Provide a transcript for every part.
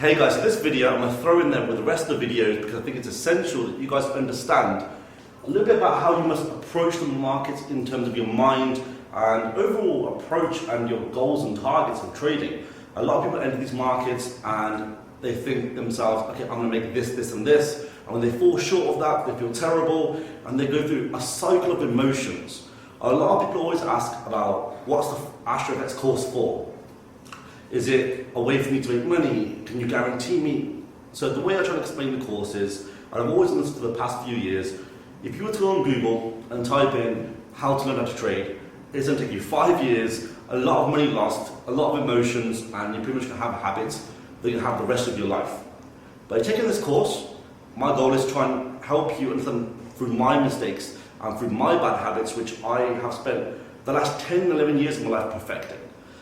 Hey guys, so this video I'm going to throw in there with the rest of the videos because I think it's essential that you guys understand a little bit about how you must approach the markets in terms of your mind and overall approach and your goals and targets of trading. A lot of people enter these markets and they think themselves, okay, I'm going to make this, this and this, and when they fall short of that, they feel terrible and they go through a cycle of emotions. A lot of people always ask about what's the Astro FX course for? Is it a way for me to make money? Can you guarantee me? So the way I try to explain the course is, and I've always done this for the past few years, if you were to go on Google and type in how to learn how to trade, it's going to take you 5 years, a lot of money lost, a lot of emotions, and you're pretty much going to have habits that you have the rest of your life. By taking this course, my goal is to try and help you understand through my mistakes and through my bad habits, which I have spent the last 10, 11 years of my life perfecting.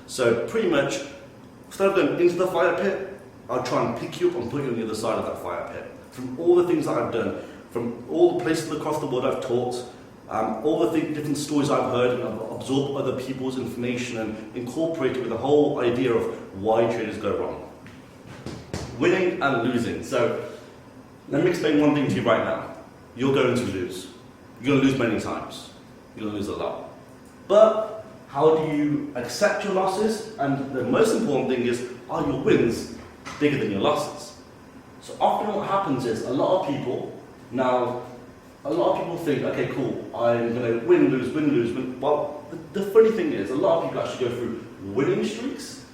So pretty much, instead of going into the fire pit, I'll try and pick you up and put you on the other side of that fire pit. From all the things that I've done, from all the places across the world I've taught, all the different stories I've heard, and I've absorbed other people's information and incorporated with the whole idea of why traders go wrong. Winning and losing. So let me explain one thing to you right now. You're going to lose. You're going to lose many times. You're going to lose a lot. But how do you accept your losses? And the most important thing is, are your wins bigger than your losses? So often what happens is a lot of people think, okay, cool, I'm going to win, lose, win, lose, win. Well, the funny thing is, a lot of people actually go through winning streaks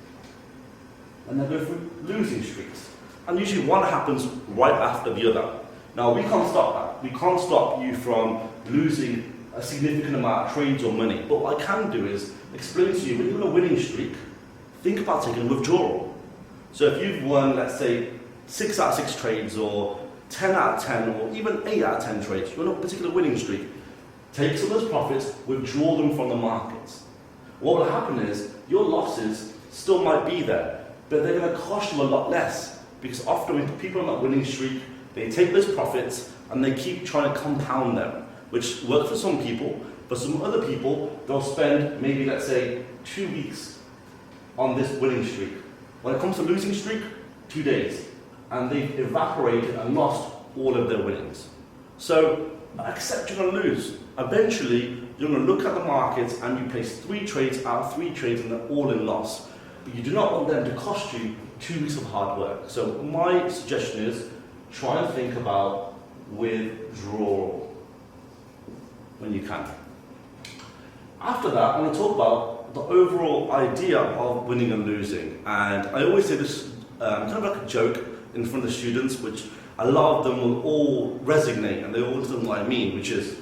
and then go through losing streaks. And usually one happens right after the other. Now, we can't stop that. We can't stop you from losing a significant amount of trades or money. But what I can do is explain to you, when you're in a winning streak, think about taking a withdrawal. So if you've won, let's say, 6 out of 6 trades, or 10 out of 10, or even 8 out of 10 trades, you're on a particular winning streak, take some of those profits, withdraw them from the markets. What will happen is, your losses still might be there, but they're going to cost you a lot less. Because often when people are on that winning streak, they take those profits and they keep trying to compound them, which works for some people. For some other people, they'll spend maybe, let's say, 2 weeks on this winning streak. When it comes to losing streak, 2 days. And they've evaporated and lost all of their winnings. So accept you're going to lose. Eventually, you're going to look at the markets and you place 3 trades out of 3 trades and they're all in loss. But you do not want them to cost you 2 weeks of hard work. So my suggestion is, try and think about withdrawal when you can. After that, I'm going to talk about the overall idea of winning and losing. And I always say this kind of like a joke in front of the students, which a lot of them will all resonate and they all understand what I mean, which is,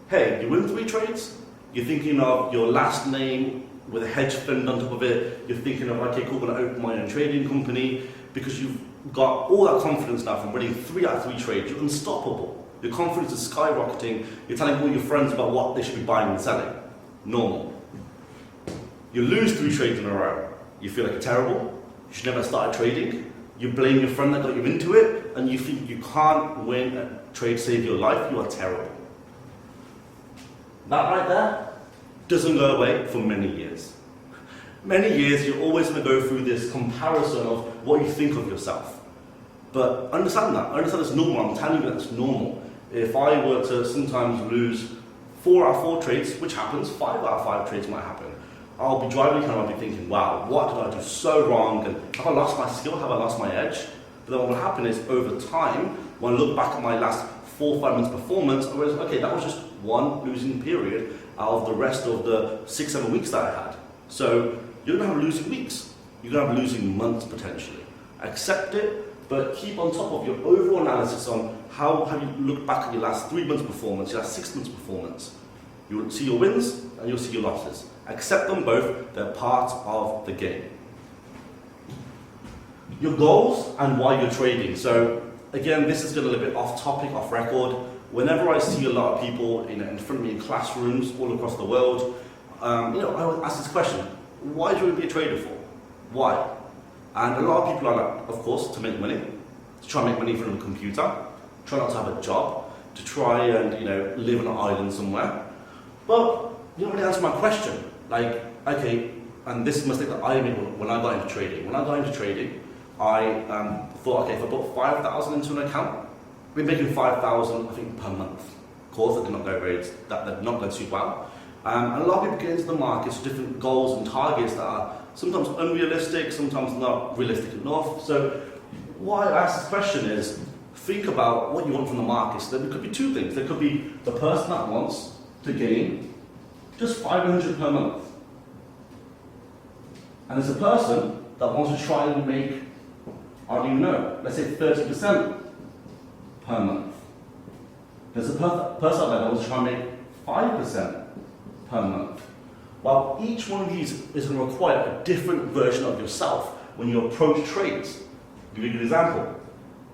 hey, you win 3 trades, you're thinking of your last name with a hedge fund on top of it, you're thinking of, okay, cool, I'm going to open my own trading company, because you've got all that confidence now from winning 3 out of 3 trades. You're unstoppable. Your confidence is skyrocketing. You're telling all your friends about what they should be buying and selling. Normal. You lose 3 trades in a row. You feel like you're terrible. You should never have started trading. You blame your friend that got you into it, and you think you can't win a trade, save your life. You are terrible. That right there doesn't go away for many years. Many years, you're always going to go through this comparison of what you think of yourself. But understand that. Understand it's normal. I'm telling you that's normal. If I were to sometimes lose 4 out of 4 trades, which happens, 5 out of 5 trades might happen, I'll be driving home, I'll be thinking, wow, what did I do so wrong? And have I lost my skill? Have I lost my edge? But then what will happen is, over time, when I look back at my last 4 or 5 months performance, I realize, okay, that was just one losing period out of the rest of the 6, 7 weeks that I had. So you're going to have losing weeks. You're going to have losing months potentially. Accept it, but keep on top of your overall analysis on how have you looked back at your last 3 months performance, your last 6 months performance. You'll see your wins and you'll see your losses. Accept them both, they're part of the game. Your goals and why you're trading. So again, this is going to be a little bit off topic, off record. Whenever I see a lot of people in front of me in classrooms all across the world, I always ask this question: why do you want to be a trader for? Why? And a lot of people are like, of course, to make money, to try and make money from a computer, try not to have a job, to try and live on an island somewhere. But you don't really answer my question. Like, okay, and this is a mistake that I made when I got into trading. When I got into trading, I thought, okay, if I put 5,000 into an account, we're making 5,000, I think, per month. Of course, that did not go that did not go too well. And a lot of people get into the markets with different goals and targets that are sometimes unrealistic, sometimes not realistic enough. So why I ask this question is, think about what you want from the markets. There could be two things. There could be the person that wants to gain just 500 per month. And there's a person that wants to try and make, I don't even know, let's say 30% per month. There's a person out there that wants to try and make 5% per month. Well, each one of these is going to require a different version of yourself when you approach trades. I'll give you a good example.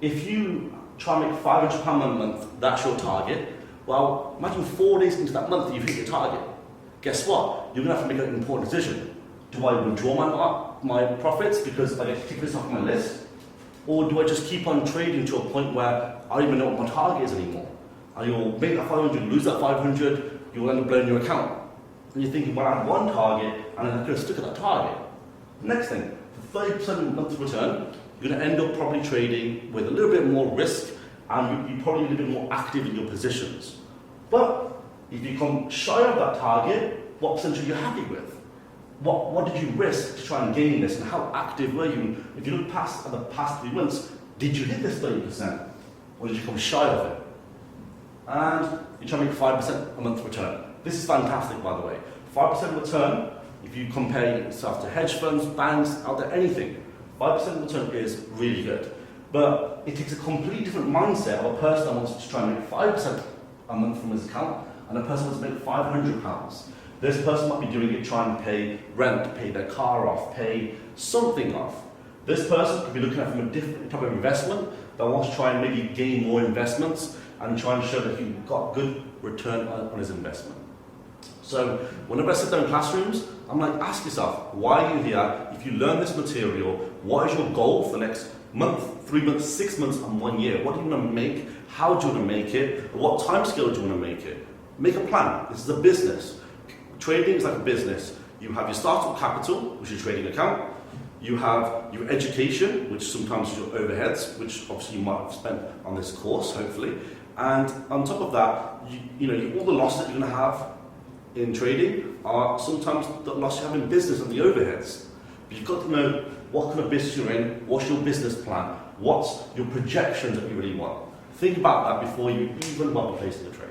If you try and make £500 a month, that's your target. Well, imagine 4 days into that month that you've hit your target. Guess what? You're going to have to make an important decision. Do I withdraw my profits because I get to tick this off my list? Or do I just keep on trading to a point where I don't even know what my target is anymore? And you'll make that 500, lose that 500, you'll end up blowing your account. And you're thinking, well, I had one target and I could have stuck at that target. Next thing, for 30% monthly return, you're going to end up probably trading with a little bit more risk and you're probably a little bit more active in your positions. But if you come shy of that target, what percentage are you happy with? What did you risk to try and gain this, and how active were you? If you look past at the past 3 months, did you hit this 30%? Or did you come shy of it? And you try to make 5% a month return. This is fantastic, by the way. 5% return, if you compare yourself to hedge funds, banks, out there, anything, 5% return is really good. But it takes a completely different mindset of a person that wants to try and make 5% a month from his account, and a person wants to make £500. This person might be doing it trying to pay rent, pay their car off, pay something off. This person could be looking at it from a different type of investment that wants to try and maybe gain more investments and try and show that he got good return on his investment. So whenever I sit down in classrooms, I'm like, ask yourself, why are you here? If you learn this material, what is your goal for the next month, 3 months, 6 months, and 1 year? What do you want to make? How do you want to make it? What time scale do you want to make it? Make a plan. This is a business. Trading is like a business. You have your startup capital, which is your trading account. You have your education, which sometimes is your overheads, which obviously you might have spent on this course, hopefully. And on top of that, all the losses that you're going to have in trading are sometimes the loss you have in business and the overheads. But you've got to know what kind of business you're in, what's your business plan, what's your projections that you really want. Think about that before you even want to place in the trade.